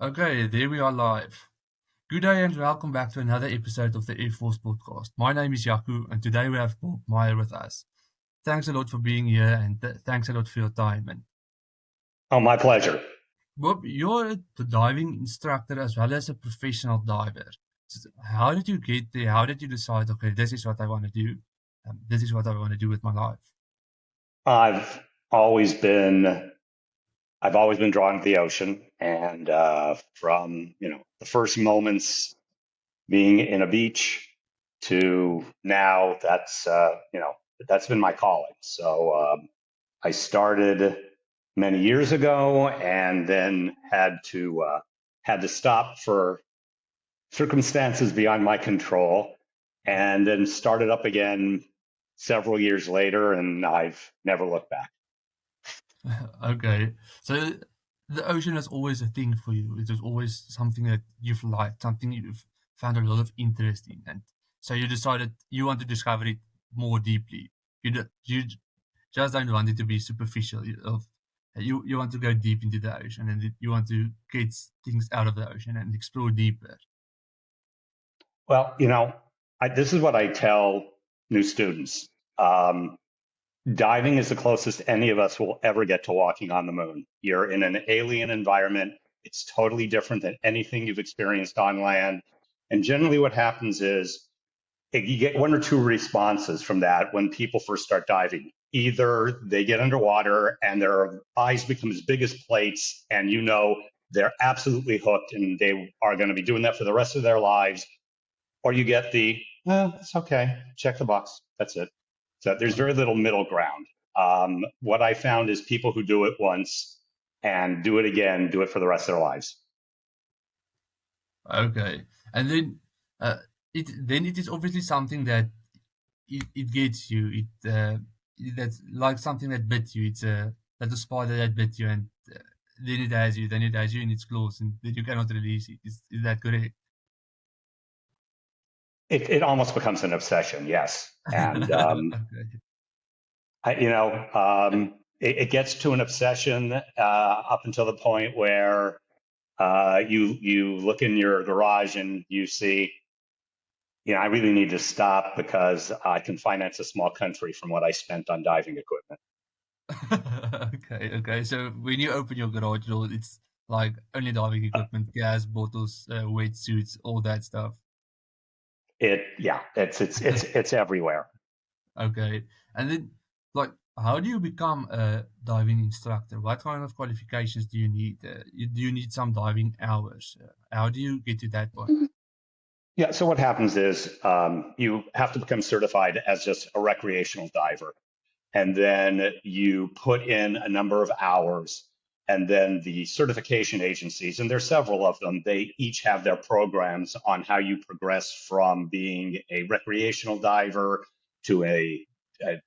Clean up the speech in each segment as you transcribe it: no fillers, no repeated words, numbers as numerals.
Okay, there we are live. Good day and welcome back to another episode of the Air Force podcast. My name is Yaku and today we have Bob Meyer with us. Thanks a lot for being here and thanks a lot for your time. And Oh, my pleasure. Bob, you're a diving instructor as well as a professional diver. How did you get there? How did you decide, okay, this is what I want to do? This is what I want to do with my life. I've always been I've always been drawn to the ocean, and from the first moments being in a beach to now, that's been my calling. So I started many years ago, and then had to stop for circumstances beyond my control, and then started up again several years later, and I've never looked back. Okay, so the ocean is always a thing for you. It is always something that you've liked, something you've found a lot of interest in, and so you decided you want to discover it more deeply. You just don't want it to be superficial. You want to go deep into the ocean, and you want to get things out of the ocean and explore deeper. Well, this is what I tell new students. Um, Diving is the closest any of us will ever get to walking on the moon. You're in an alien environment. It's totally different than anything you've experienced on land. And generally, what happens is you get one or two responses from that when people first start diving. Either they get underwater and their eyes become as big as plates, and they're absolutely hooked and they are going to be doing that for the rest of their lives, or you get it's okay, check the box, that's it. So there's very little middle ground. What I found is people who do it once and do it again, do it for the rest of their lives. Okay, and uh, it is obviously something that it gets you. That's like something that bit you. It's that's a spider that bit you, and then it has you in its claws, and then you cannot release it. Is that correct? It almost becomes an obsession, yes. And Okay. it gets to an obsession up until the point where you look in your garage and you see, I really need to stop because I can finance a small country from what I spent on diving equipment. Okay. So when you open your garage door, it's like only diving equipment, gas bottles, wetsuits, all that stuff. It's everywhere. Okay. And then, like, how do you become a diving instructor? What kind of qualifications do you need? Do you need some diving hours? How do you get to that point? Yeah, so what happens is you have to become certified as just a recreational diver. And then you put in a number of hours. And then the certification agencies, and there's several of them, they each have their programs on how you progress from being a recreational diver to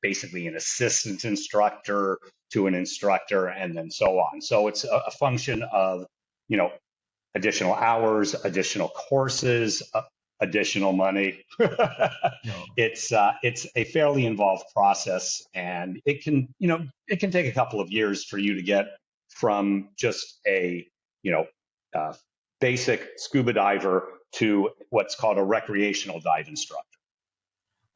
basically an assistant instructor to an instructor, and then so on. So it's a function of, you know, additional hours, additional courses, additional money. Yeah. It's a fairly involved process, and it can take a couple of years for you to get from just a you know uh, basic scuba diver to what's called a recreational dive instructor.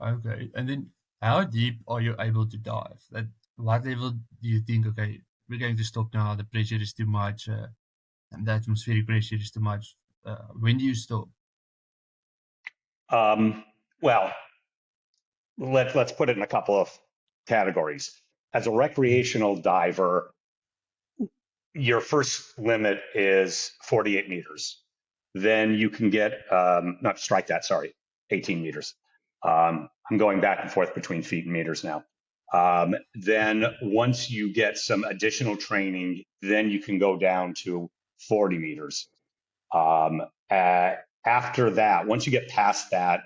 Okay. And then, how deep are you able to dive? At what level do you think, okay, we're going to stop now, the pressure is too much, and the atmospheric pressure is too much? When do you stop? Well, let's put it in a couple of categories. As a recreational diver, your first limit is 48 meters. Then you can get, not strike that, sorry, 18 meters. I'm going back and forth between feet and meters now. Then once you get some additional training, then you can go down to 40 meters. Um, uh, After that, once you get past that,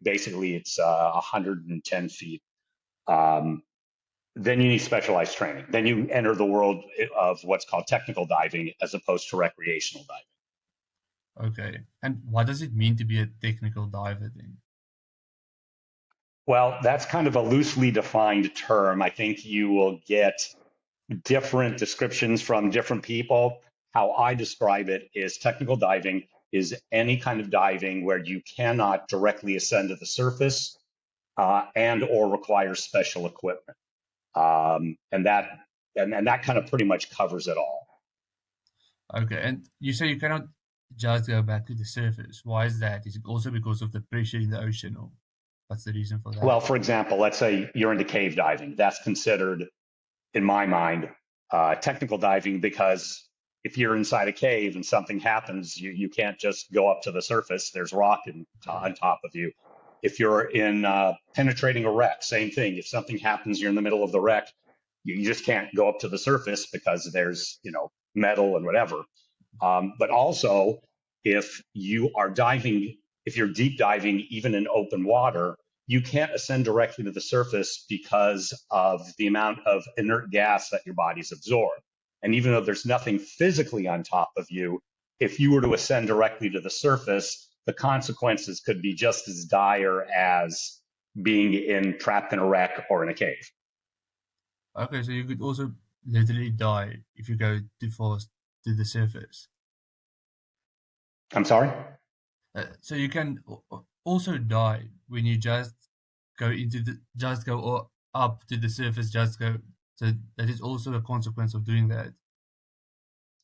basically it's 110 feet. Um, then you need specialized training. Then you enter the world of what's called technical diving as opposed to recreational diving. Okay. And what does it mean to be a technical diver then? Well, that's kind of a loosely defined term. I think you will get different descriptions from different people. how I describe it is technical diving is any kind of diving where you cannot directly ascend to the surface and or requires special equipment. And that kind of pretty much covers it all. Okay, and you say you cannot just go back to the surface. Why is that? Is it also because of the pressure in the ocean, or what's the reason for that? Well, for example, let's say you're into cave diving. That's considered, in my mind, technical diving because if you're inside a cave and something happens, you can't just go up to the surface. There's rock on top of you. If you're in penetrating a wreck, same thing. If something happens, you're in the middle of the wreck, you just can't go up to the surface because there's metal and whatever. But also, if you are diving, if you're deep diving, even in open water, you can't ascend directly to the surface because of the amount of inert gas that your body's absorbed. And even though there's nothing physically on top of you, if you were to ascend directly to the surface, the consequences could be just as dire as being trapped in a wreck or in a cave. Okay, so you could also literally die if you go too fast to the surface. I'm sorry? So you can also die when you just go up to the surface, just go. So that is also a consequence of doing that.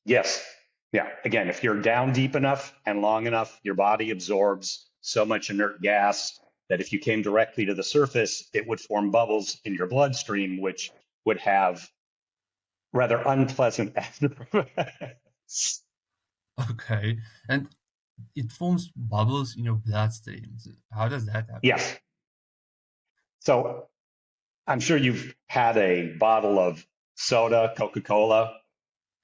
Yes. Yeah. Again, if you're down deep enough and long enough, your body absorbs so much inert gas that if you came directly to the surface, it would form bubbles in your bloodstream, which would have rather unpleasant after effects. Okay, and it forms bubbles in your bloodstream. So how does that happen? Yes. So I'm sure you've had a bottle of soda, Coca-Cola,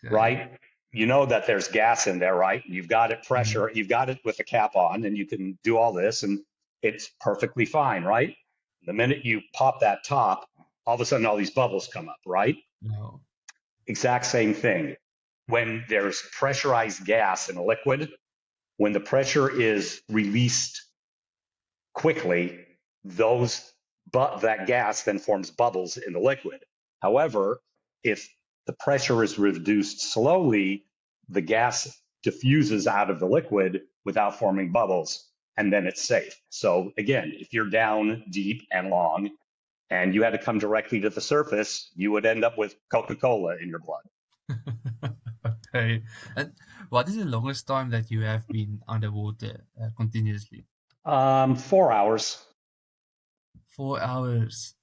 Okay. right? You know that there's gas in there, right? You've got it Mhm. pressure, you've got it with the cap on, and you can do all this, and it's perfectly fine, right? The minute you pop that top, all of a sudden all these bubbles come up, right? No. Exact same thing. When there's pressurized gas in a liquid, when the pressure is released quickly, those but that gas then forms bubbles in the liquid. However, if the pressure is reduced slowly, the gas diffuses out of the liquid without forming bubbles, and then it's safe. So again, if you're down deep and long and you had to come directly to the surface, you would end up with Coca-Cola in your blood. Okay. And what is the longest time that you have been underwater continuously? 4 hours. 4 hours.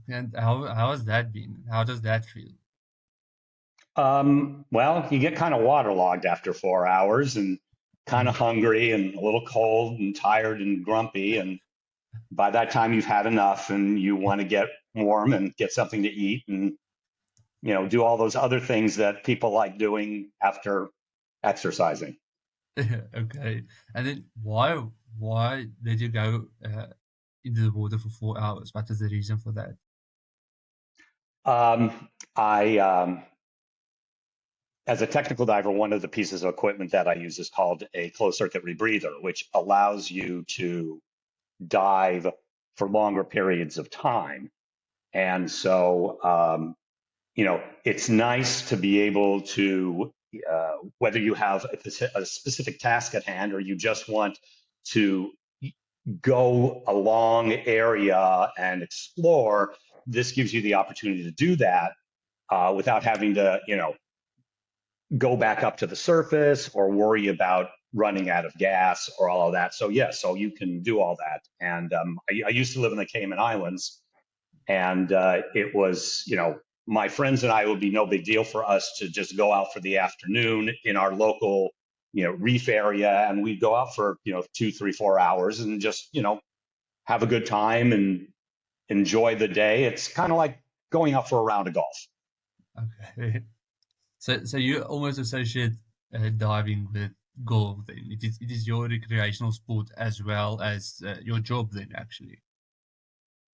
And how has that been? How does that feel? Well, you get kind of waterlogged after 4 hours and kind of Mhm. hungry and a little cold and tired and grumpy. And by that time, you've had enough and you want to get warm and get something to eat and, do all those other things that people like doing after exercising. Okay. And then why did you go into the water for 4 hours? What is the reason for that? I, as a technical diver, one of the pieces of equipment that I use is called a closed circuit rebreather, which allows you to dive for longer periods of time. And so, it's nice to be able to, whether you have a specific task at hand or you just want to go a long area and explore, this gives you the opportunity to do that without having to, go back up to the surface or worry about running out of gas or all of that. So, yeah, so you can do all that. And I used to live in the Cayman Islands, and it was, my friends and I, it would be no big deal for us to just go out for the afternoon in our local, reef area, and we'd go out for 2, 3, 4 hours and just have a good time and enjoy the day. It's kind of like going out for a round of golf. Okay. So you almost associate diving with golf then. It is your recreational sport as well as your job then actually.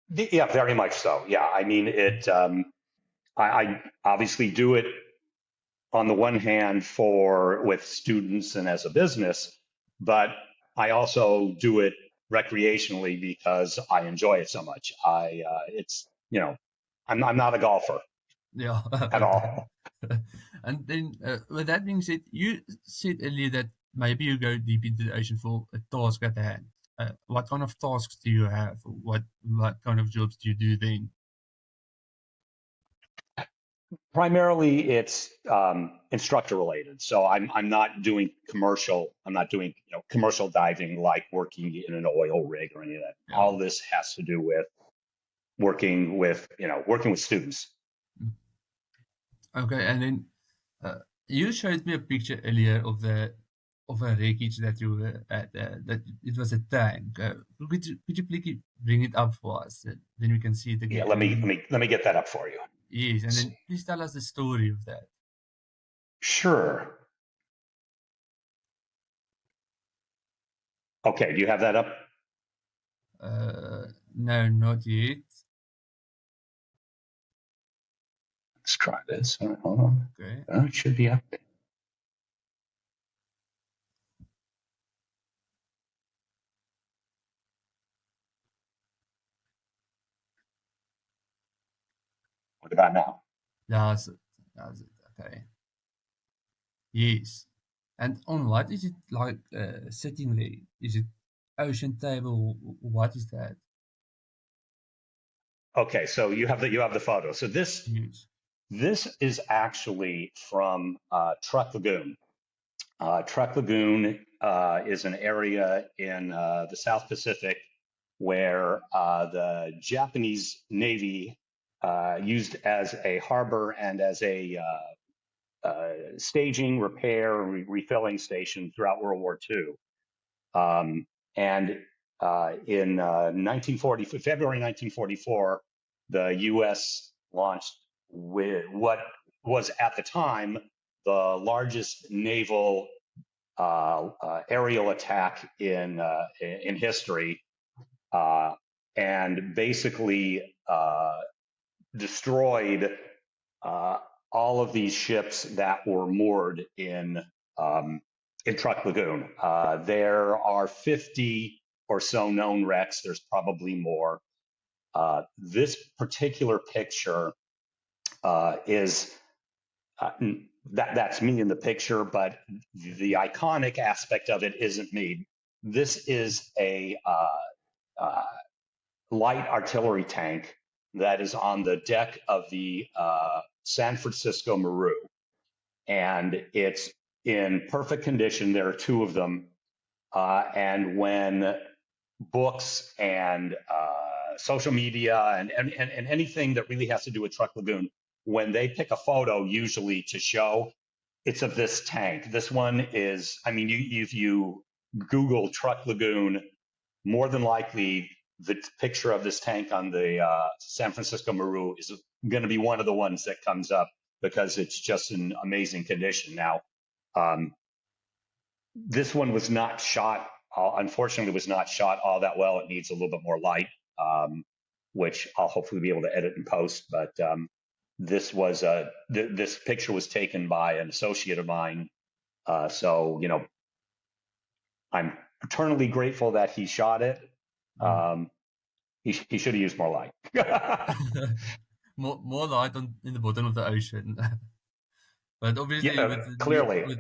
Yeah, very much so. Yeah, I mean it. I obviously do it on the one hand for with students and as a business, but I also do it recreationally because I enjoy it so much. It's I'm not a golfer Yeah, at okay. all. And then, with that being said, you said earlier that maybe you go deep into the ocean for a task at hand. What kind of tasks do you have? What kind of jobs do you do then? Primarily, it's instructor related. So I'm not doing commercial. I'm not doing commercial diving like working in an oil rig or any of that. Yeah. All this has to do with working with students. Mm. Okay, and then you showed me a picture earlier of a wreckage that you were at. That it was a tank. Could you please bring it up for us? Then we can see it Yeah, again. let And me then let me let me get that up for you. yes, and Let's then see. please tell us the story of that. Sure. Okay. Do you have that up? No, not yet. Let's try this. All right, hold on. Okay. Oh, it should be up. What about now? That's it. That's it. Okay. Yes. And on what is it like sitting there? Is it ocean table? What is that? Okay. So you have the photo. So this Yes. this is actually from Truck Lagoon. Truck Lagoon is an area in the South Pacific where the Japanese Navy used as a harbor and as a staging, repair, and refilling station throughout World War II. And in 1940, February 1944, the U.S. launched with what was at the time the largest naval aerial attack in history, uh, and basically destroyed uh, all of these ships that were moored in Truck Lagoon. There are 50 or so known wrecks. There's probably more. This particular picture is uh, that's me in the picture, but the iconic aspect of it isn't me. This is a uh, light artillery tank that is on the deck of the San Francisco Maru, and it's in perfect condition. There are two of them, and when books and social media and anything that really has to do with Truck Lagoon, when they pick a photo, usually to show, it's of this tank. This one is, I mean, if you Google Truck Lagoon, more than likely the picture of this tank on the San Francisco Maru is going to be one of the ones that comes up because it's just in amazing condition. Now, um, this one was not shot, unfortunately, was not shot all that well. It needs a little bit more light, um, which I'll hopefully be able to edit and post. But this picture was taken by an associate of mine. So, I'm eternally grateful that he shot it. Mm. Um, he should have used more light. More light in the bottom of the ocean. But Yeah, obviously with clearly.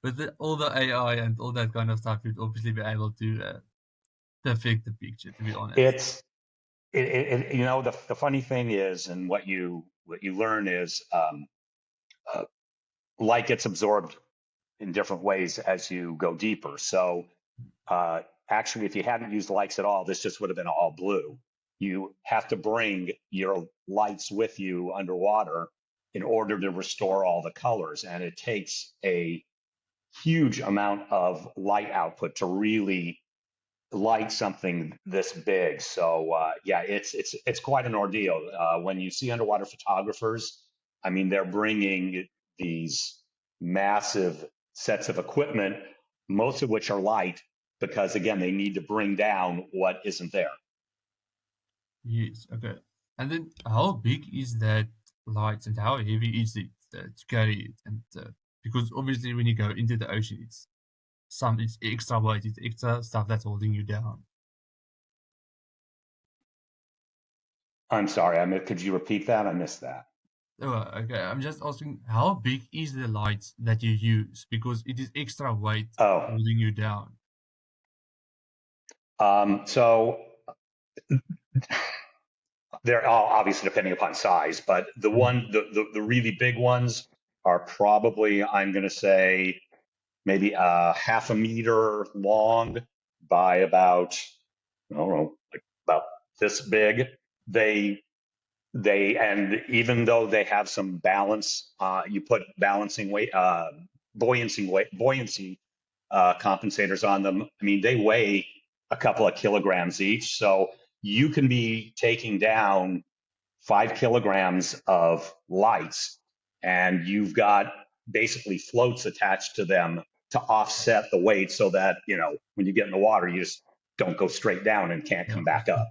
with all the AI and all that kind of stuff, you'd obviously be able to perfect the picture. To be honest. It's the funny thing is, and what you learn is uh, light gets absorbed in different ways as you go deeper. So uh, actually, if you hadn't used lights at all, this just would have been all blue. You have to bring your lights with you underwater in order to restore all the colors, and it takes a huge amount of light output to really light something this big. So yeah, it's quite an ordeal. When you see underwater photographers, I mean, they're bringing these massive sets of equipment, most of which are light, because again, they need to bring down what isn't there. Yes. Okay. And then how big is that light and how heavy is it to carry it? And because obviously when you go into the ocean, it's extra weight, it's extra stuff that's holding you down. I'm sorry, could you repeat that? I missed that. Oh, okay. I'm just asking, how big is the lights that you use? Because it is extra weight Oh, holding you down. so they're all obviously depending upon size, but Mm. the really big ones are probably, I'm going to say, maybe half a meter long by about, I don't know, like about this big. They and even though they have some balance, you put balancing weight, buoyancy compensators on them. I mean, they weigh a couple of kilograms each, so you can be taking down 5 kilograms of lights, and you've got basically floats attached to them to offset the weight, so that when you get in the water, you just don't go straight down and can't Yeah. come back up.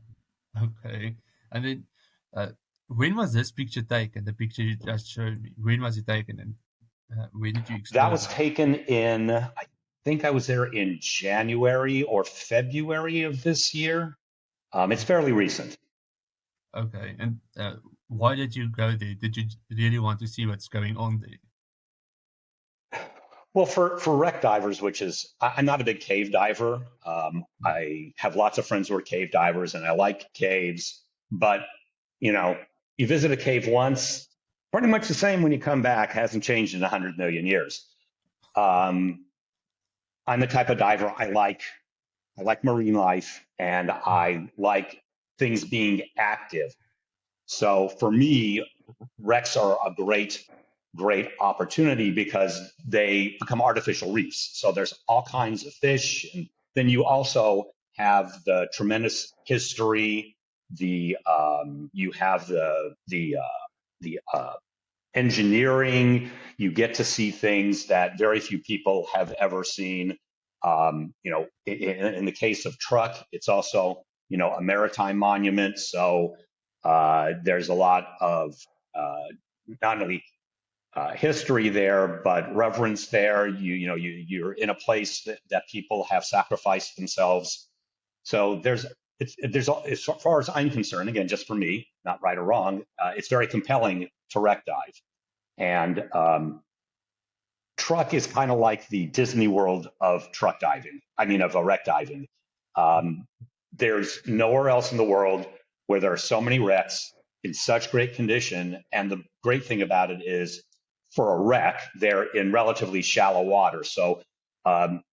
Okay. And then, uh, when was this picture taken? The picture you just showed me. When was it taken, and where did you That explore was that? taken in, I think I was there in January or February of this year. It's fairly recent. Okay. And why did you go there? Did you really want to see what's going on there? Well, for wreck divers, which is, I'm not a big cave diver. I have lots of friends who are cave divers, and I like caves. But you know, you visit a cave once, pretty much the same when you come back. Hasn't changed in 100 million years. Um, I'm the type of diver, I like marine life, and I like things being active. So for me, wrecks are a great opportunity because they become artificial reefs. So there's all kinds of fish, and then you also have the tremendous history. You have the engineering. You get to see things that very few people have ever seen. In the case of Truck, it's also a maritime monument. So there's a lot of not only history there, but reverence there. You're in a place that people have sacrificed themselves. So there's as far as I'm concerned, again, just for me, not right or wrong, it's very compelling to wreck dive. And Truck is kind of like the Disney World of truck diving. I mean, of wreck diving. Um, there's nowhere else in the world where there are so many wrecks in such great condition. And the great thing about it is, for a wreck, they're in relatively shallow water. So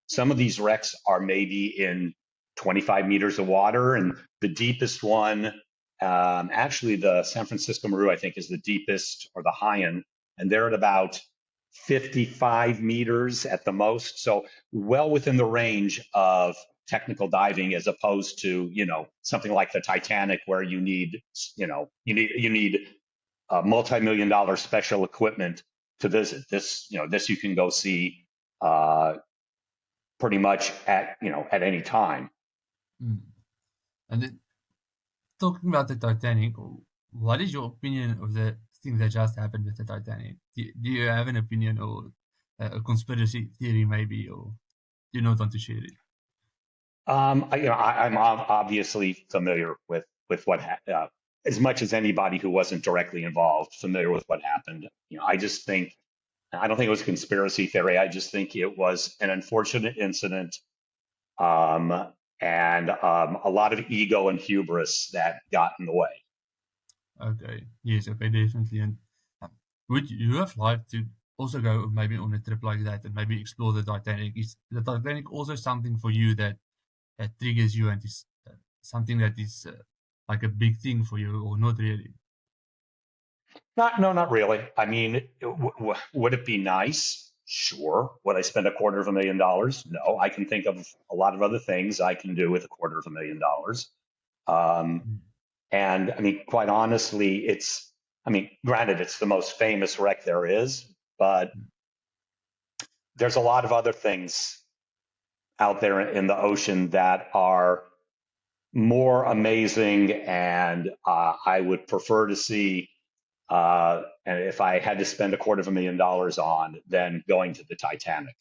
some of these wrecks are maybe in 25 meters of water, and the deepest one, actually, the San Francisco Maru, I think, is the deepest, or the high end, and they're at about 55 meters at the most. So well within the range of technical diving, as opposed to, something like the Titanic, where you need multi-million dollar special equipment to visit. This you can go see uh, pretty much at any time. Mm. And then, talking about the Titanic, what is your opinion of the thing that just happened with the Titanic? Do you have an opinion, or a conspiracy theory maybe, or you not want to share it? I'm obviously familiar with as much as anybody who wasn't directly involved, familiar with what happened. I just think, I don't think it was a conspiracy theory. I just think it was an unfortunate incident, and a lot of ego and hubris that got in the way. Okay, yes, okay, definitely. And would you have liked to also go maybe on a trip like that and maybe explore the Titanic? Is the Titanic also something for you that triggers you, and is something that is like a big thing for you, or not really? Not, no, not really. I mean, would it be nice? Sure. Would I spend $250,000? No. I can think of a lot of other things I can do with $250,000. Um, Mm. and I mean, quite honestly, I mean, granted, it's the most famous wreck there is, but there's a lot of other things out there in the ocean that are more amazing, and I would prefer to see. And if I had to spend $250,000 on, then going to the Titanic.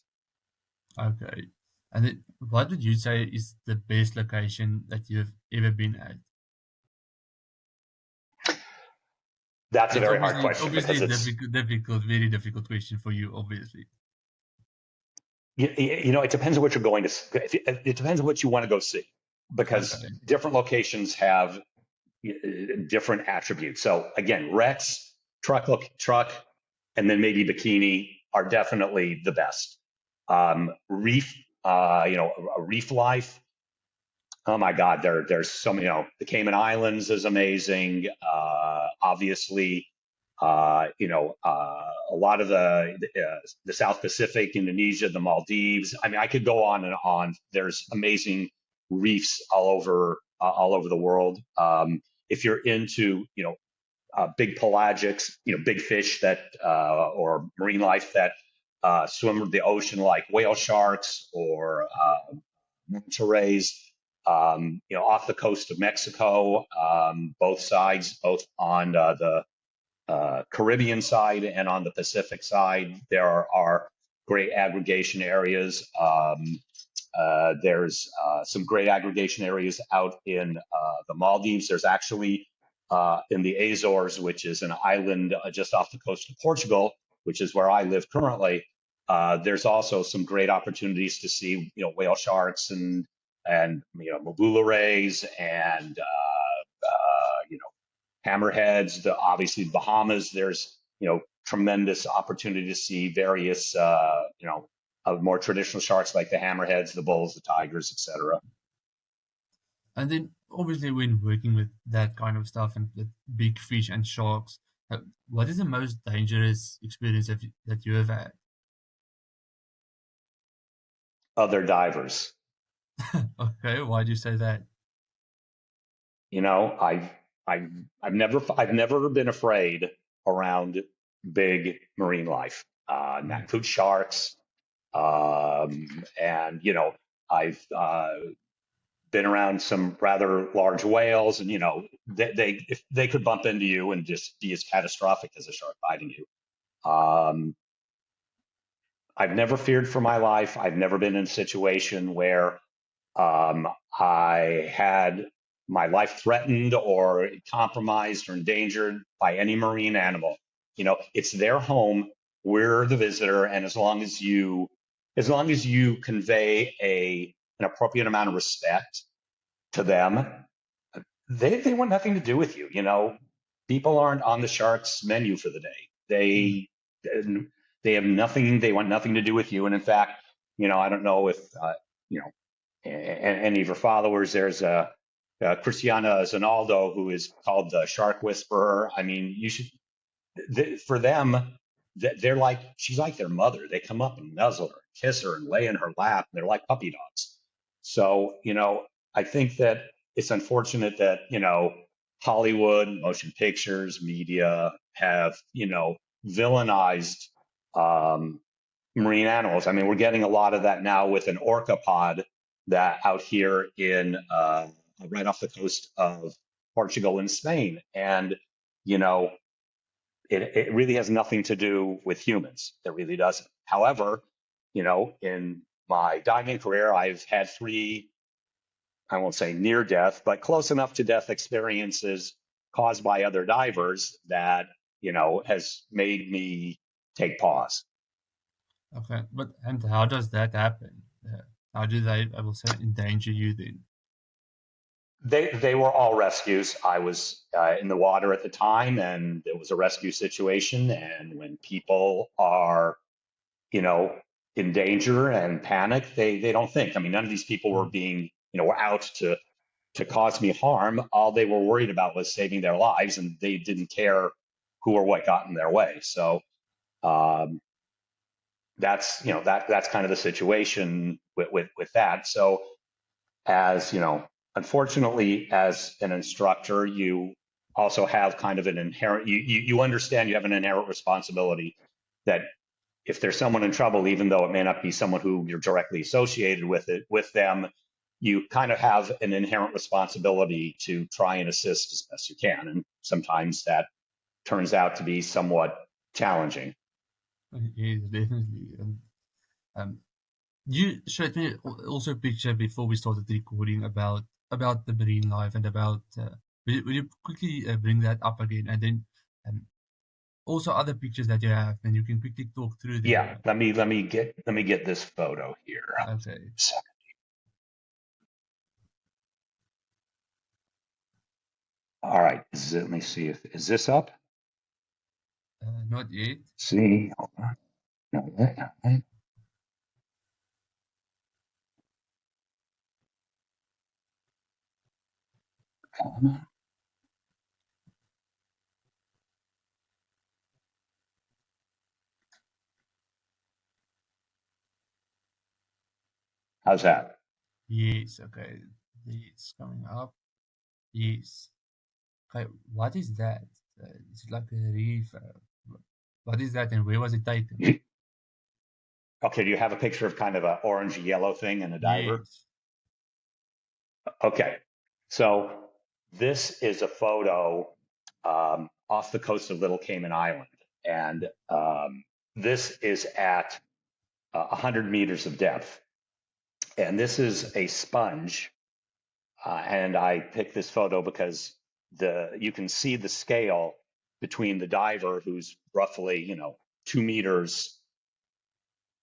Okay. And then, what would you say is the best location that you've ever been at? That's a It's very hard obviously question obviously because it's difficult, very difficult question for you, obviously. it depends on what you're going to. It depends on what you want to go see, because Okay. different locations have different attributes. So again, Rex, truck, and then maybe Bikini are definitely the best. Reef, a reef life. Oh my God, there's so many. The Cayman Islands is amazing. Obviously, a lot of the South Pacific, Indonesia, the Maldives. I mean, I could go on and on. There's amazing reefs all over the world. If you're into big pelagics, big fish that or marine life that swim the ocean, like whale sharks or manta rays. Off the coast of Mexico, both sides, both on the Caribbean side and on the Pacific side, there are great aggregation areas. There's some great aggregation areas out in the Maldives. There's actually in the Azores, which is an island just off the coast of Portugal, which is where I live currently. There's also some great opportunities to see, whale sharks and mabula rays and hammerheads. Obviously Bahamas. There's tremendous opportunity to see various more traditional sharks like the hammerheads, the bulls, the tigers, etc. And then obviously when working with that kind of stuff and with big fish and sharks, what is the most dangerous experience that you have had? Other divers. Okay, why do you say that? You know, I've I've never been afraid around big marine life. Not Mm. include sharks, and I've been around some rather large whales, and they if they could bump into you and just be as catastrophic as a shark biting you. I've never feared for my life. I've never been in a situation where I had my life threatened or compromised or endangered by any marine animal. It's their home. We're the visitor, and as long as you convey an appropriate amount of respect to them, they want nothing to do with you. People aren't on the sharks menu for the day. Mm. They have nothing. They want nothing to do with you. And in fact, I don't know if you know any of your followers. There's a Cristiana Zonaldo who is called the Shark Whisperer. I mean, you should. For them, they're like she's like their mother. They come up and nuzzle her, kiss her, and lay in her lap. They're like puppy dogs. So I think that it's unfortunate that Hollywood, motion pictures, media have villainized um, marine animals. I mean, we're getting a lot of that now with an orca pod that out here in right off the coast of Portugal and Spain, and you know, it really has nothing to do with humans. It really doesn't. However, in my diving career, I've had three, I won't say near death, but close enough to death experiences caused by other divers that, has made me take pause. Okay, but and how does that happen? How do they, I will say, endanger you then? They were all rescues. I was in the water at the time, and it was a rescue situation. And when people are, you know, in danger and panic, they don't think. I mean, none of these people were Mm. being, were out to cause me harm. All they were worried about was saving their lives, and they didn't care who or what got in their way. So um, that's kind of the situation with that. So as unfortunately, as an instructor, you also have kind of an inherent you understand you have an inherent responsibility that if there's someone in trouble, even though it may not be someone who you're directly associated with them, you kind of have an inherent responsibility to try and assist as best you can. And sometimes that turns out to be somewhat challenging. Yes, definitely. Um, you showed me also a picture before we started recording about the marine life and about. Will you quickly bring that up again? And then and also other pictures that you have, and you can quickly talk through Yeah, them. let me get this photo here. Okay, All right, let me see if is this up. not yet. See, hold on. No, that. Come on. How's that? Yes, okay, it's coming up. Yes. Okay, what is that? It's like a reef. What is that, and where was it taken? Okay, do you have a picture of kind of an orange yellow thing in a diver? Yes. Okay, so this is a photo off the coast of Little Cayman Island, and this is at 100 meters of depth. And this is a sponge, and I picked this photo because you can see the scale between the diver, who's roughly 2 meters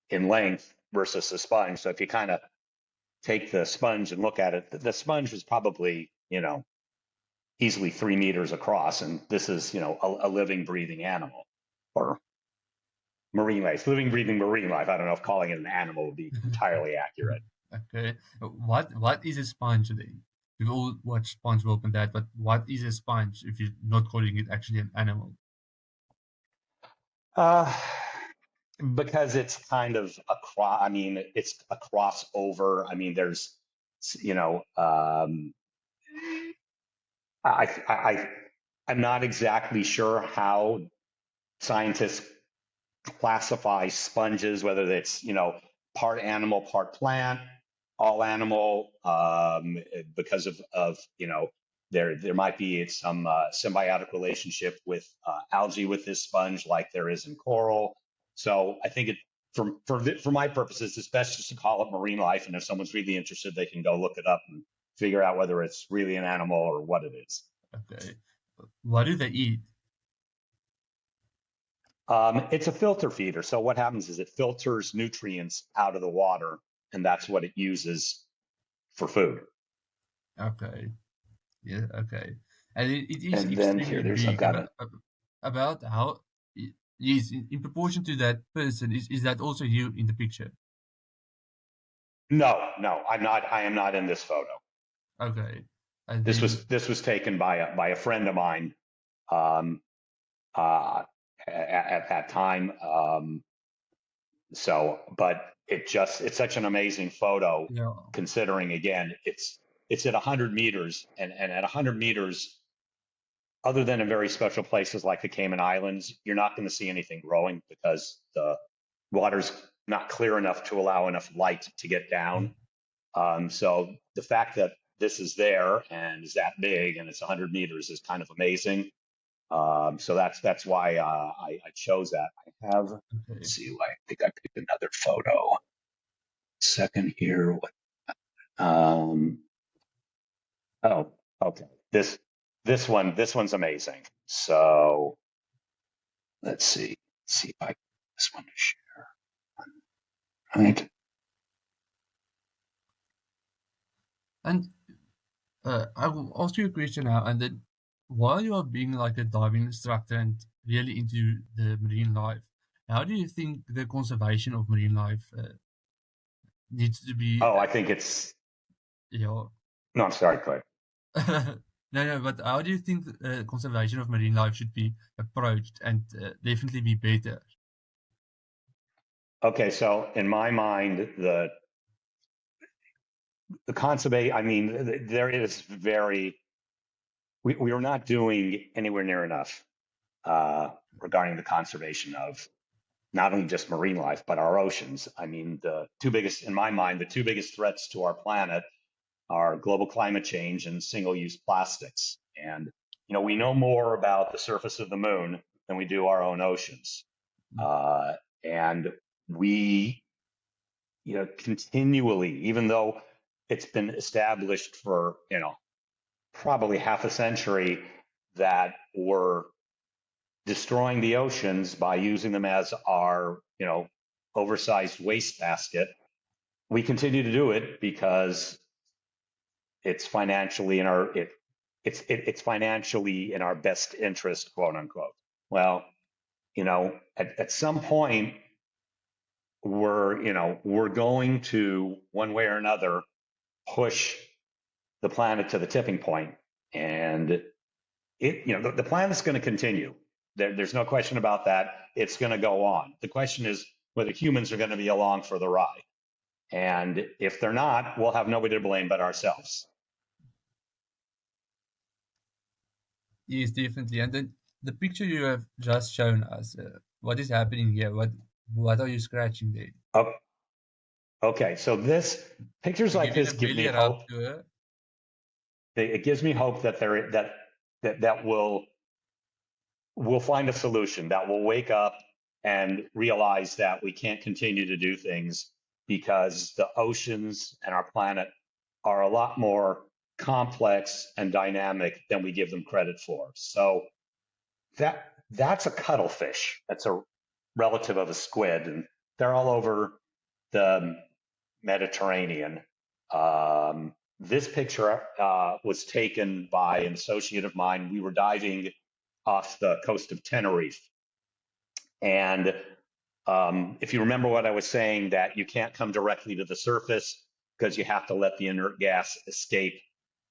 in length, versus the sponge. So if you kind of take the sponge and look at it, the sponge was probably easily 3 meters across, and this is a living, breathing animal, or marine life, living, breathing marine life. I don't know if calling it an animal would be entirely accurate. Okay. What is a sponge then? We've all watched SpongeBob and that, but what is a sponge if you're not calling it actually an animal? Uh, because it's kind of a cross. I mean, it's a crossover. I mean, there's, you know, I I'm not exactly sure how scientists classify sponges, whether it's part animal, part plant, all animal, because of there might be some symbiotic relationship with algae with this sponge, like there is in coral. So I think for my purposes, it's best just to call it marine life, and if someone's really interested, they can go look it up and figure out whether it's really an animal or what it is. Okay. What do they eat? It's a filter feeder. So what happens is it filters nutrients out of the water, and that's what it uses for food. Okay. Yeah, okay. And it is And then extremely here, I've big. got a About how, yes, in proportion to that person, is that also you in the picture? no, no, I'm not. I am not in this photo. Okay. And This then, was this was taken by a friend of mine um, uh, at that time. But it's such an amazing photo, yeah. considering again it's at 100 meters, and at 100 meters, other than in very special places like the Cayman Islands, you're not going to see anything growing because the water's not clear enough to allow enough light to get down. So the fact that this is there and is that big and it's 100 meters is kind of amazing. So that's why I chose that. I have, let's Okay. see, I think I picked another photo. Second here. Um, oh, okay. This one's amazing. So let's see. See if I get this one to share. Right. And I will ask you a question now, and then while you are being like a diving instructor and really into the marine life, how do you think the conservation of marine life needs to be? Oh, I think it's. Yeah. No, I'm sorry, Clay. No, but how do you think conservation of marine life should be approached and definitely be better? Okay, so in my mind, the conservation. I mean, there is very. We are not doing anywhere near enough regarding the conservation of not only just marine life but our oceans. I mean, the two biggest, in my mind, the two biggest threats to our planet are global climate change and single-use plastics. And we know more about the surface of the moon than we do our own oceans. Uh, and we, continually, even though it's been established for probably half a century that we're destroying the oceans by using them as our, oversized wastebasket. We continue to do it because it's financially in our it's financially in our best interest, quote unquote. Well, at some point we're going to one way or another push the planet to the tipping point, and the planet's going to continue. There's no question about that. It's going to go on. The question is whether humans are going to be along for the ride. And if they're not, we'll have nobody to blame but ourselves. Yes, definitely. And then the picture you have just shown us, what is happening here? What are you scratching there? Oh, okay, so this pictures You're like giving this a give me belly rub hope. to her. It gives me hope that that we'll find a solution, that we'll wake up and realize that we can't continue to do things because the oceans and our planet are a lot more complex and dynamic than we give them credit for. So that's a cuttlefish. That's a relative of a squid, and they're all over the Mediterranean. This picture was taken by an associate of mine. We were diving off the coast of Tenerife, and if you remember what I was saying, that you can't come directly to the surface because you have to let the inert gas escape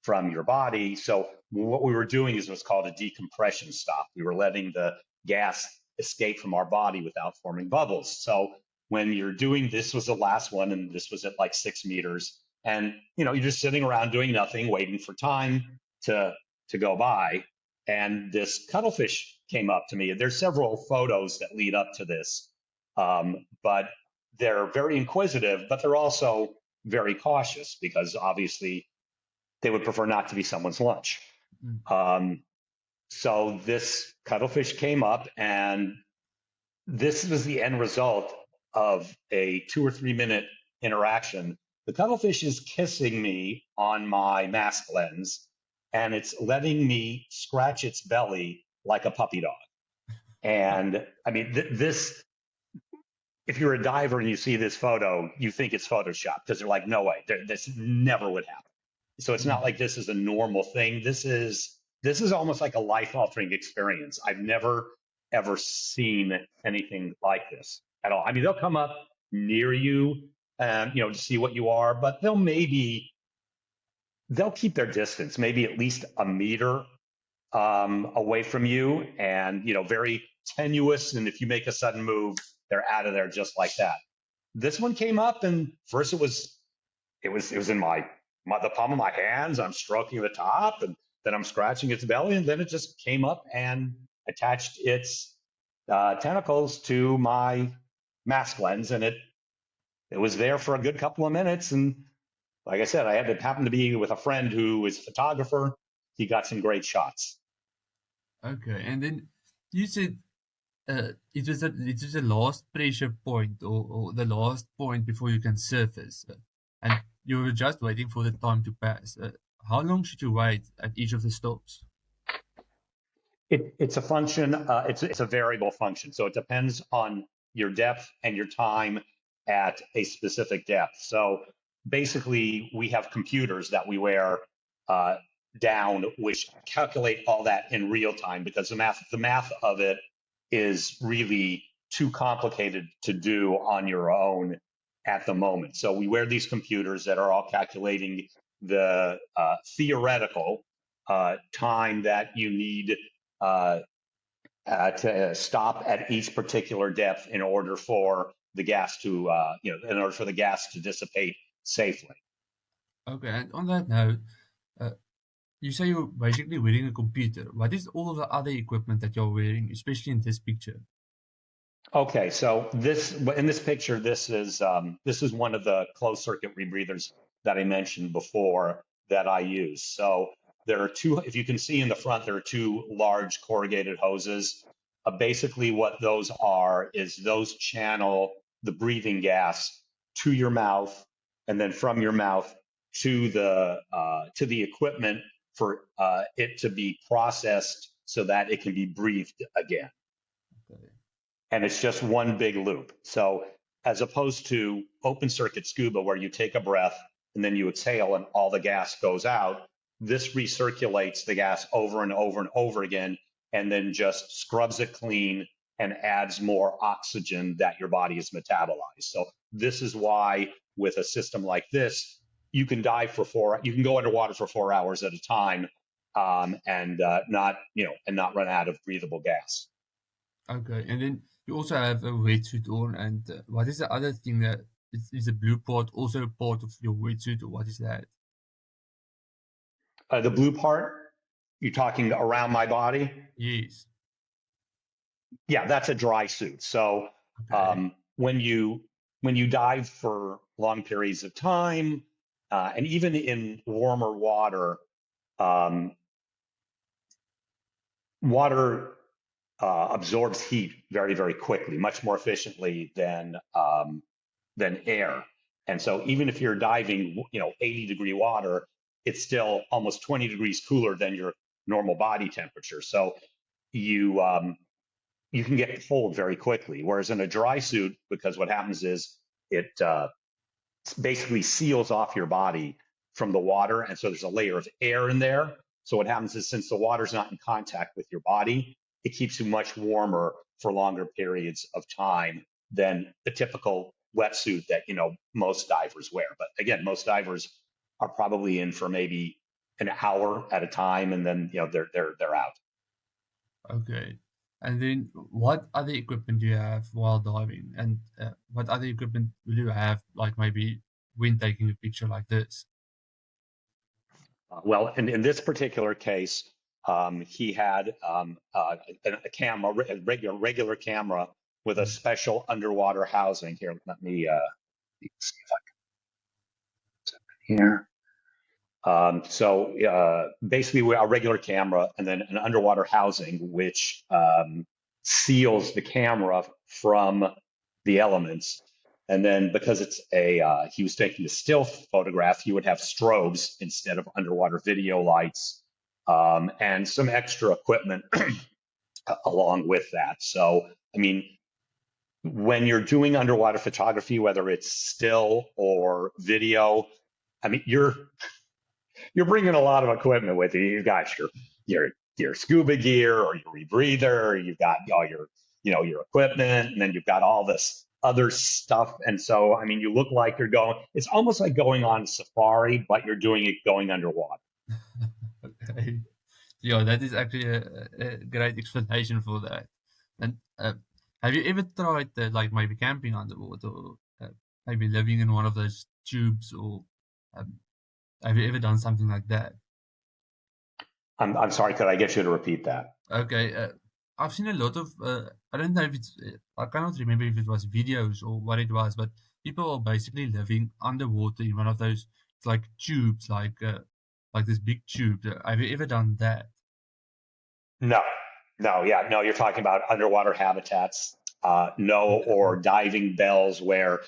from your body. So what we were doing is what's called a decompression stop. We were letting the gas escape from our body without forming bubbles. So when you're doing this, was the last one, and this was at like 6 meters, and you're just sitting around doing nothing, waiting for time to go by. And this cuttlefish came up to me. There's several photos that lead up to this, but they're very inquisitive, but they're also very cautious because obviously they would prefer not to be someone's lunch. Mm. So this cuttlefish came up, and this was the end result of a 2 or 3 minute interaction. The cuttlefish is kissing me on my mask lens, and it's letting me scratch its belly like a puppy dog. And I mean, this, if you're a diver and you see this photo, you think it's Photoshop because they're like, no way, this never would happen. So it's not Mm. like this is a normal thing. This is almost like a life-altering experience. I've never ever seen anything like this at all. I mean, they'll come up near you, to see what you are, but they'll keep their distance, maybe at least a meter away from you, and very tenuous. And if you make a sudden move, they're out of there just like that. This one came up, and first it was in the palm of my hands. I'm stroking the top, and then I'm scratching its belly, and then it just came up and attached its tentacles to my mask lens, and it was there for a good couple of minutes. And like I said, I had to happen to be with a friend who is a photographer. He got some great shots. Okay, and then you said it was the last pressure point, or the last point before you can surface, and you were just waiting for the time to pass. How long should you wait at each of the stops? It's a function. It's a variable function, so it depends on your depth and your time at a specific depth. So basically, we have computers that we wear uh, down, which calculate all that in real time because the math of it is really too complicated to do on your own at the moment. So we wear these computers that are all calculating the theoretical time that you need uh, to stop at each particular depth in order for the gas to, in order for the gas to dissipate safely. Okay, and on that note, uh, you say you're basically wearing a computer. What is all of the other equipment that you're wearing, especially in this picture? Okay, so in this picture, this is one of the closed circuit rebreathers that I mentioned before that I use. So there are two. If you can see in the front, there are two large corrugated hoses. Basically, what those are is those channel the breathing gas to your mouth, and then from your mouth to the equipment for it to be processed so that it can be breathed again. and it's just one big loop. So as opposed to open circuit scuba where you take a breath and then you exhale and all the gas goes out, this recirculates the gas over and over and over again and then just scrubs it clean and adds more oxygen that your body has metabolized. So this is why with a system like this, you can dive for you can go underwater for 4 hours at a time, and not, and not run out of breathable gas. Okay, and then you also have a wetsuit on, and what is the other thing that is the blue part also part of your wetsuit, or what is that? The blue part, you're talking around my body? Yes. Yeah, that's a dry suit. So Okay. when you dive for long periods of time, and even in warmer water, um, water absorbs heat very, very quickly, much more efficiently than air. And so even if you're diving, 80-degree water, it's still almost 20 degrees cooler than your normal body temperature. So you you can get cold very quickly. Whereas in a dry suit, because what happens is it basically seals off your body from the water. And so there's a layer of air in there. So what happens is since the water's not in contact with your body, it keeps you much warmer for longer periods of time than the typical wetsuit that, most divers wear. But again, most divers are probably in for maybe an hour at a time, and then they're out. Okay. And then what other equipment do you have while diving? And what other equipment will you have, like maybe when taking a picture like this? Well, in this particular case, he had a camera, a regular camera with a Mm. special underwater housing. Here, let me see if I can here. So basically, we a regular camera and then an underwater housing, which seals the camera from the elements. And then because he was taking a still photograph, you would have strobes instead of underwater video lights, and some extra equipment along with that. So, I mean, when you're doing underwater photography, whether it's still or video, I mean, you're bringing a lot of equipment with you. You've got your scuba gear or your rebreather. You've got all your equipment, and then you've got all this other stuff. And so, I mean, you look like you're going. It's almost like going on safari, but you're doing it going underwater. Okay. Yeah, that is actually a great explanation for that. And have you ever tried like maybe camping underwater, or maybe living in one of those tubes, or um, have you ever done something like that? I'm sorry. Could I get you to repeat that? Okay, I've seen a lot of. I don't know if it's. I cannot remember if it was videos or what it was, but people are basically living underwater in one of those like tubes, like this big tube. Have you ever done that? No, no, yeah, no. You're talking about underwater habitats, no, Okay. or diving bells where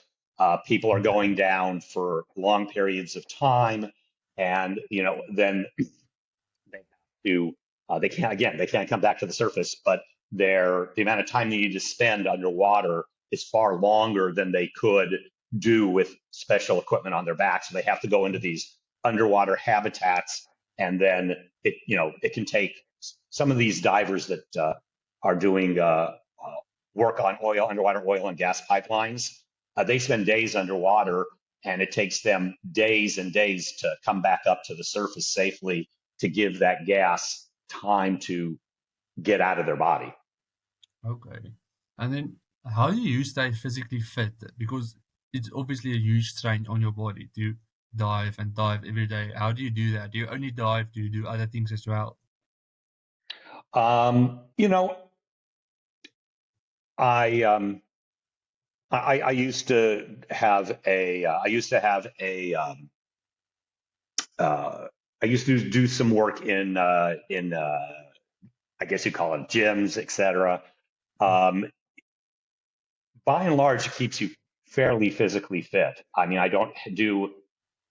people are Okay. going down for long periods of time, and then they have to they can't come back to the surface, but the amount of time they need to spend underwater is far longer than they could do with special equipment on their back. So they have to go into these underwater habitats, and then it can take some of these divers that are doing work on underwater oil and gas pipelines. They spend days underwater, and it takes them days and days to come back up to the surface safely to give that gas time to get out of their body. Okay. And then how do you stay physically fit? Because it's obviously a huge strain on your body to dive and dive every day. How do you do that? Do you only dive? Do you do other things as well? Um, you know, I I used to have a I used to have a I used to do some work in I guess you call it gyms, etc. Um, by and large, it keeps you fairly physically fit. I mean, I don't do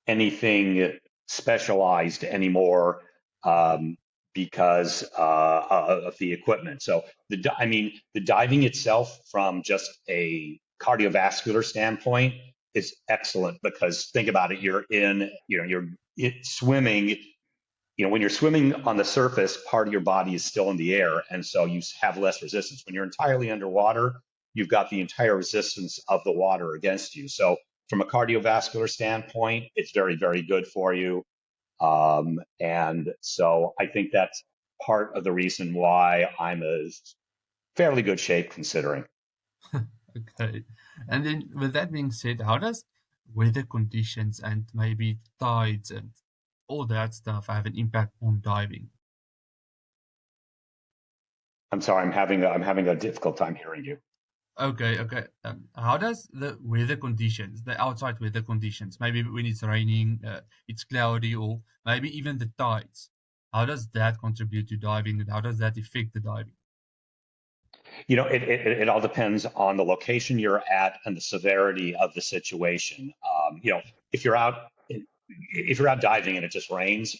anything specialized anymore. Um, because of the equipment. So the diving itself from just a cardiovascular standpoint is excellent because think about it, swimming, when you're swimming on the surface, part of your body is still in the air, and so you have less resistance. When you're entirely underwater, you've got the entire resistance of the water against you. So from a cardiovascular standpoint, it's very, very good for you. And so I think that's part of the reason why I'm in fairly good shape considering. Okay. And then with that being said, how does weather conditions and maybe tides and all that stuff have an impact on diving? I'm sorry, I'm having a difficult time hearing you. Okay, okay. How does the weather conditions, the outside weather conditions, maybe when it's raining, it's cloudy, or maybe even the tides, how does that contribute to diving and how does that affect the diving? It all depends on the location you're at and the severity of the situation. If you're out if you're out diving and it just rains,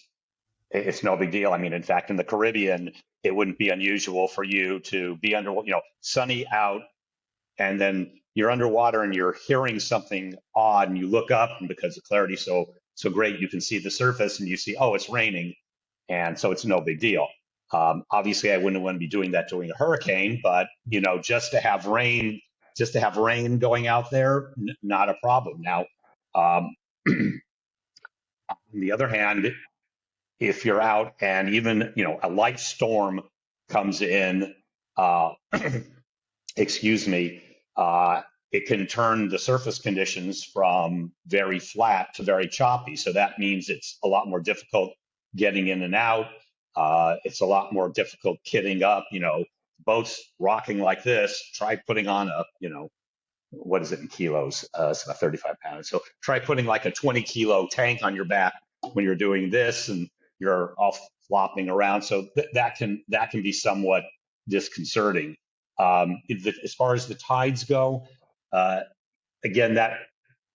it's no big deal. I mean, in fact, in the Caribbean, it wouldn't be unusual for you to be under, sunny out, and then you're underwater and you're hearing something odd, and you look up, and because the clarity's so great, you can see the surface, and you see, oh, it's raining, and so it's no big deal. Obviously, I wouldn't want to be doing that during a hurricane, but just to have rain going out there, not a problem. Now, um, on the other hand, if you're out and even a light storm comes in, uh, excuse me, it can turn the surface conditions from very flat to very choppy. So that means it's a lot more difficult getting in and out. It's a lot more difficult kitting up. Boats rocking like this. Try putting on what is it in kilos? It's about 35 pounds. So try putting like a 20-kilo tank on your back when you're doing this, and you're all flopping around. So that can be somewhat disconcerting. As far as the tides go, uh, again, that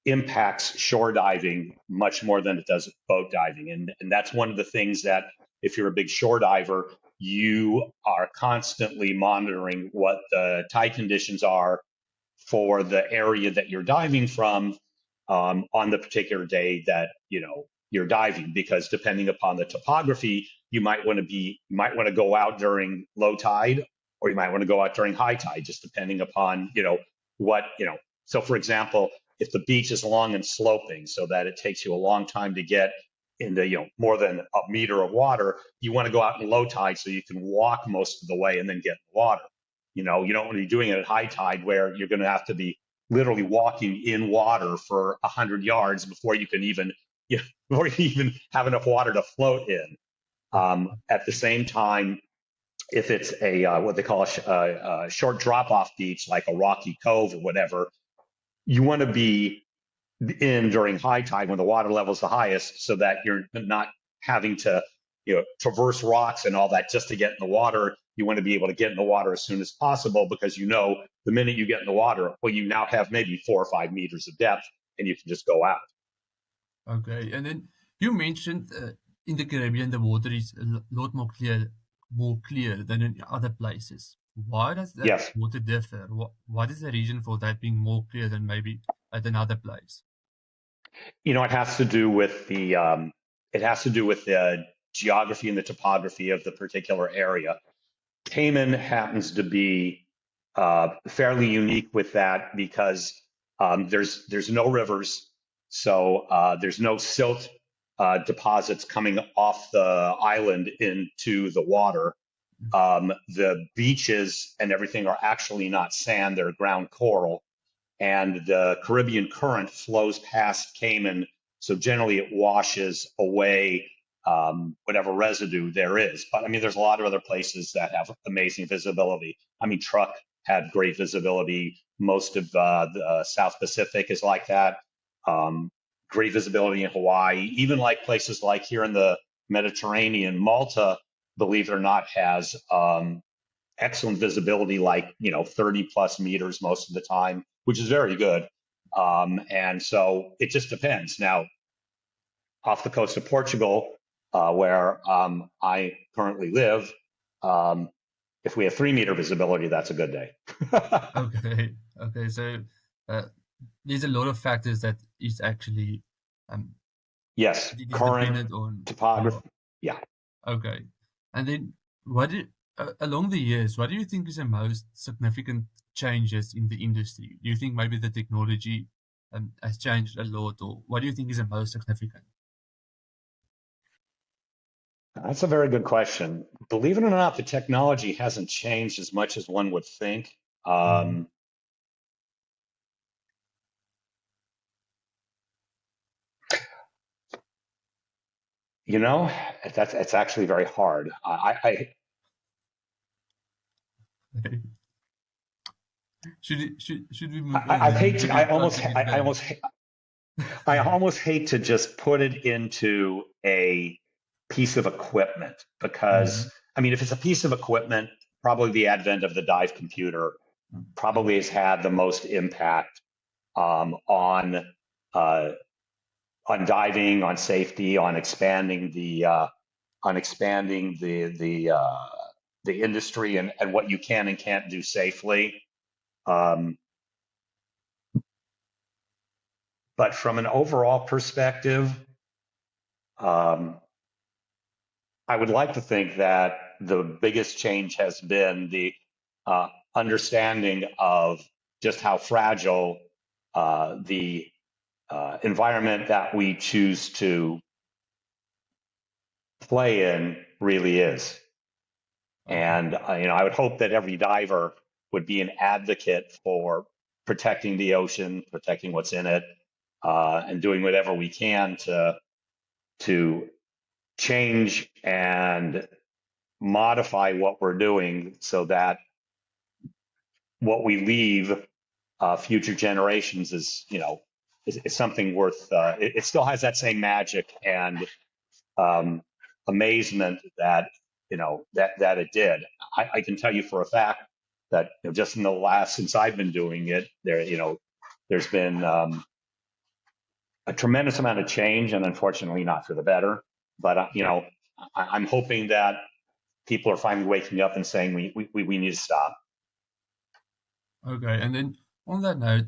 impacts shore diving much more than it does boat diving, and that's one of the things that if you're a big shore diver, you are constantly monitoring what the tide conditions are for the area that you're diving from on the particular day that you're diving, because depending upon the topography, you might want to go out during low tide, or you might want to go out during high tide, just depending upon what so for example, if the beach is long and sloping so that it takes you a long time to get into more than a meter of water, you want to go out in low tide so you can walk most of the way and then get in the water. You don't want to be doing it at high tide where you're going to have to be literally walking in water for 100 yards before you can even before you even have enough water to float in. At the same time, if it's a what they call a short drop-off beach, like a rocky cove or whatever, you want to be in during high tide when the water level is the highest, so that you're not having to traverse rocks and all that just to get in the water. You want to be able to get in the water as soon as possible, because the minute you get in the water, well, you now have maybe 4 or 5 meters of depth, and you can just go out. Okay, and then you mentioned in the Caribbean the water is a lot more clear than in other places. Why does that Yes. water differ? What is the reason for that being more clear than maybe at another place? It has to do with the geography and the topography of the particular area. Cayman happens to be fairly unique with that because there's no rivers, so there's no silt deposits coming off the island into the water. The beaches and everything are actually not sand; they're ground coral, and the Caribbean current flows past Cayman. So generally, it washes away whatever residue there is. But I mean, there's a lot of other places that have amazing visibility. I mean, Truk had great visibility. Most of the South Pacific is like that. Um, Great visibility in Hawaii. Even like places like here in the Mediterranean, Malta, believe it or not, has excellent visibility, like 30 plus meters most of the time, which is very good. And so it just depends. Now, off the coast of Portugal, where I currently live, um, if we have 3 meter visibility, that's a good day. Okay. Okay. So uh, there's a lot of factors that is actually um, Yes, it is current dependent on. Yeah. topography. Yeah. Okay. And then what do, along the years, what do you think is the most significant changes in the industry? Do you think maybe the technology has changed a lot, or what do you think is the most significant? That's a very good question. Believe it or not, the technology hasn't changed as much as one would think. Mm, Um, you know, that's it's actually very hard. okay. Should we move on I and hate give to, you time to get back? I almost hate to just put it into a piece of equipment because, Mhm. I mean, if it's a piece of equipment, probably the advent of the dive computer probably Okay. has had the most impact um, on uh, on diving, on safety, on expanding the industry and what you can and can't do safely. Um, but from an overall perspective, um, I would like to think that the biggest change has been the understanding of just how fragile the environment that we choose to play in really is. And Okay. I would hope that every diver would be an advocate for protecting the ocean, protecting what's in it, and doing whatever we can to change and modify what we're doing so that what we leave future generations is something worth. It still has that same magic and um, amazement that that it did. I can tell you for a fact that just in the last since I've been doing it, there's been a tremendous amount of change, and unfortunately not for the better. But I'm hoping that people are finally waking up and saying we need to stop. Okay. And then on that note,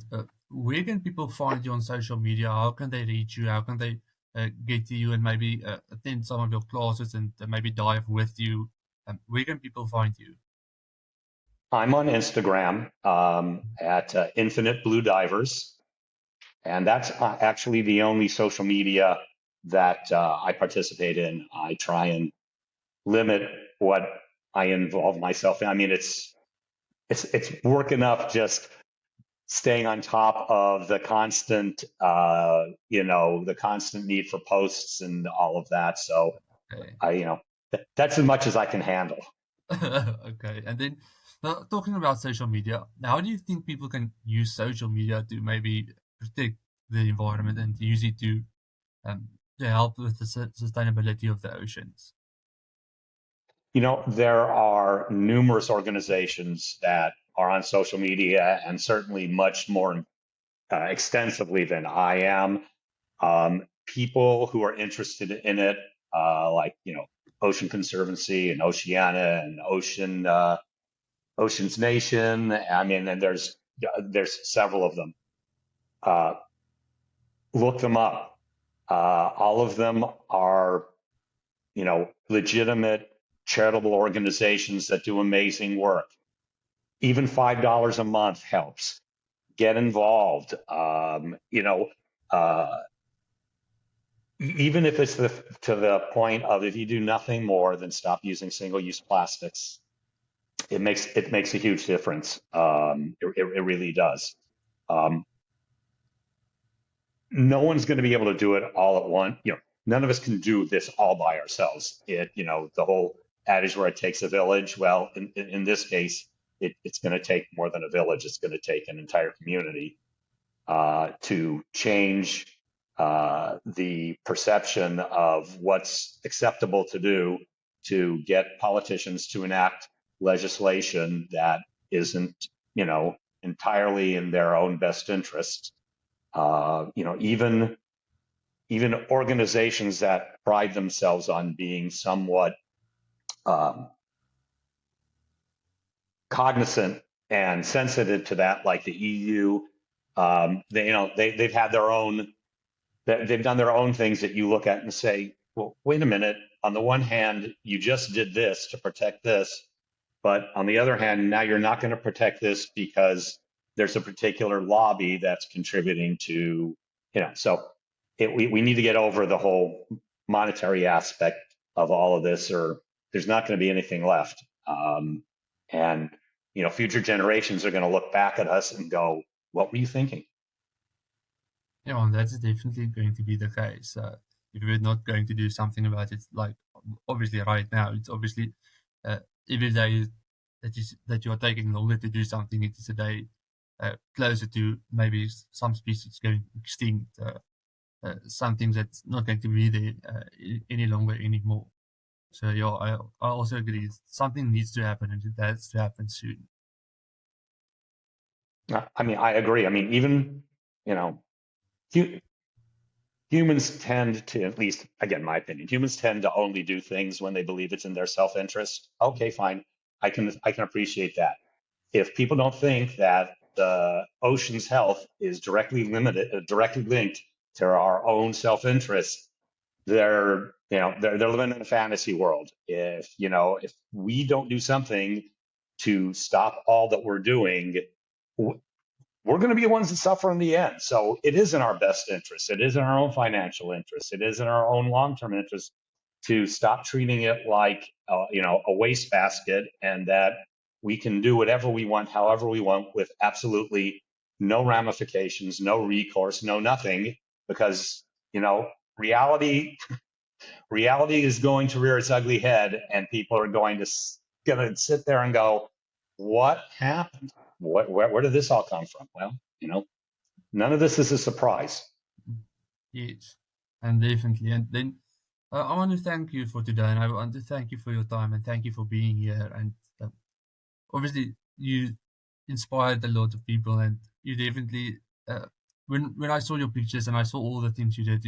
where can people find you on social media? How can they reach you? How can they get to you and maybe attend some of your classes and maybe dive with you? Where can people find you? I'm on Instagram at Infinite Blue Divers, and that's actually the only social media that I participate in. I try and limit what I involve myself in. I mean, it's work enough just staying on top of the constant need for posts and all of that. So Okay. that's as much as I can handle. Okay. And then talking about social media, how do you think people can use social media to maybe protect the environment and use it um, to help with the sustainability of the oceans? There are numerous organizations that are on social media and certainly much more extensively than I am. People who are interested in it, like Ocean Conservancy and Oceana and Oceans Nation. I mean, and there's several of them. Uh, Look them up. All of them are legitimate charitable organizations that do amazing work. Even $5 a month helps. Get involved. Uh, Even if it's to the point of if you do nothing more than stop using single-use plastics, it makes a huge difference. It really does. Um, no one's going to be able to do it all at once. None of us can do this all by ourselves. The whole adage where it takes a village. Well, in this case, it's going to take more than a village. It's going to take an entire community to change the perception of what's acceptable to do to get politicians to enact legislation that isn't, entirely in their own best interest. Even even organizations that pride themselves on being somewhat um, cognizant and sensitive to that, like the EU. They've had their own, they've done their own things that you look at and say, well, wait a minute. On the one hand, you just did this to protect this, but on the other hand, now you're not going to protect this because there's a particular lobby that's contributing to, so we need to get over the whole monetary aspect of all of this, or there's not going to be anything left. And, future generations are going to look back at us and go, what were you thinking? Yeah, and that's definitely going to be the case. If we're not going to do something about it, like obviously right now, it's obviously every day that you are taking longer to do something, it is a day closer to maybe some species going extinct, something that's not going to be there any longer anymore. So yeah, I also agree. Something needs to happen, and it has to happen soon. I mean, I agree. I mean, even, you know, hu- humans tend to, at least again, my opinion, humans tend to only do things when they believe it's in their self-interest. Okay, fine. I can appreciate that. If people don't think that the ocean's health is directly linked to our own self-interest, they're living in a fantasy world. If we don't do something to stop all that we're doing, we're going to be the ones that suffer in the end. So it is in our best interest. It is in our own financial interest. It is in our own long-term interest to stop treating it like a wastebasket, and that we can do whatever we want, however we want, with absolutely no ramifications, no recourse, no nothing, because reality reality is going to rear its ugly head, and people are going to sit there and go, "What happened? Where did this all come from?" Well, none of this is a surprise. Yes, and definitely. And then I want to thank you for today, and I want to thank you for your time, and thank you for being here. And obviously, you inspired a lot of people, and you definitely. When I saw your pictures and I saw all the things you did,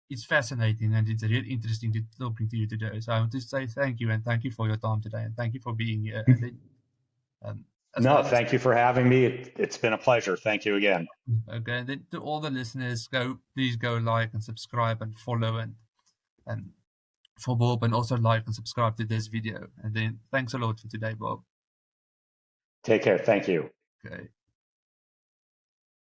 it's fascinating, and it's really interesting to talking to you today. So I want to say thank you, and thank you for your time today, and thank you for being here. And then, as No, well as thank you for having me. It's been a pleasure. Thank you again. okay, and then to all the listeners, please go like and subscribe and follow and for Bob, and also like and subscribe to this video. And then thanks a lot for today, Bob. Take care. Thank you. Okay.